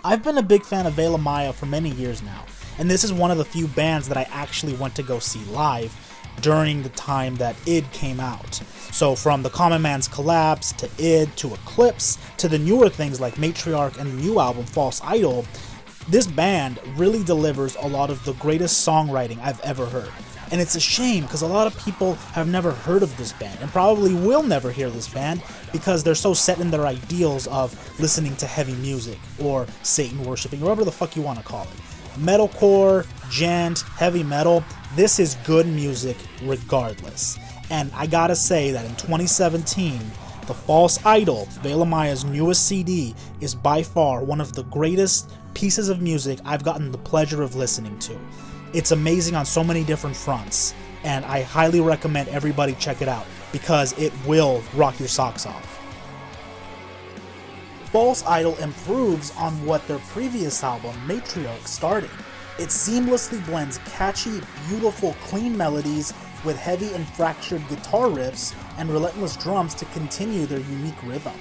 I've been a big fan of Vela Maya for many years now, and this is one of the few bands that I actually went to go see live during the time that id came out. So from the Common Man's Collapse, to id, to Eclipse, to the newer things like Matriarch and the new album False Idol, this band really delivers a lot of the greatest songwriting I've ever heard. And it's a shame because a lot of people have never heard of this band and probably will never hear this band because they're so set in their ideals of listening to heavy music or Satan worshipping, whatever the fuck you want to call it. Metalcore, gent, heavy metal, this is good music regardless. And I gotta say that in 2017, the False Idol, Vela Maya's newest CD, is by far one of the greatest pieces of music I've gotten the pleasure of listening to. It's amazing on so many different fronts, and I highly recommend everybody check it out, because it will rock your socks off. False Idol improves on what their previous album, Matriarch, started. It seamlessly blends catchy, beautiful, clean melodies with heavy and fractured guitar riffs and relentless drums to continue their unique rhythm.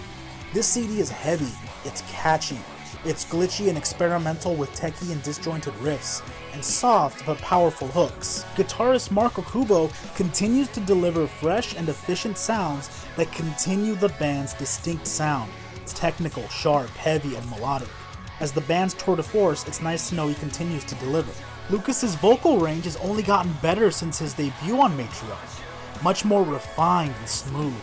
This CD is heavy, it's catchy, it's glitchy and experimental with techie and disjointed riffs, and soft but powerful hooks. Guitarist Marco Kubo continues to deliver fresh and efficient sounds that continue the band's distinct sound. It's technical, sharp, heavy, and melodic. As the band's tour de force, it's nice to know he continues to deliver. Lucas's vocal range has only gotten better since his debut on Matriarch, much more refined and smooth.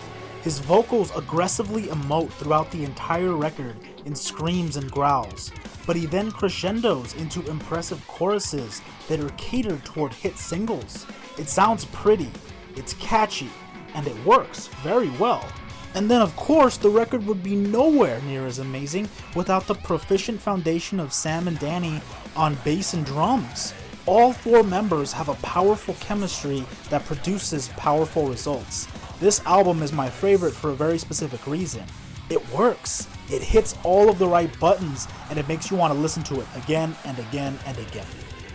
His vocals aggressively emote throughout the entire record in screams and growls, but he then crescendos into impressive choruses that are catered toward hit singles. It sounds pretty, it's catchy, and it works very well. And then of course the record would be nowhere near as amazing without the proficient foundation of Sam and Danny on bass and drums. All four members have a powerful chemistry that produces powerful results. This album is my favorite for a very specific reason. It works. It hits all of the right buttons and it makes you want to listen to it again and again and again.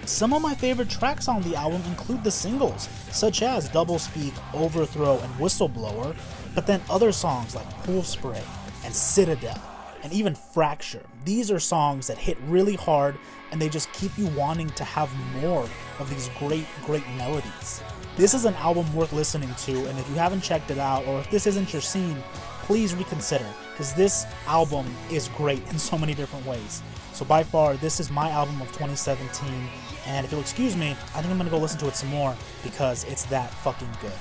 Some of my favorite tracks on the album include the singles, such as Doublespeak, Overthrow, and Whistleblower, but then other songs like Pool Spray and Citadel, and even Fracture. These are songs that hit really hard and they just keep you wanting to have more of these great melodies. This is an album worth listening to, and if you haven't checked it out, or if this isn't your scene, please reconsider, because this album is great in so many different ways. So by far, this is my album of 2017, and if you'll excuse me, I think I'm going to go listen to it some more, because it's that fucking good.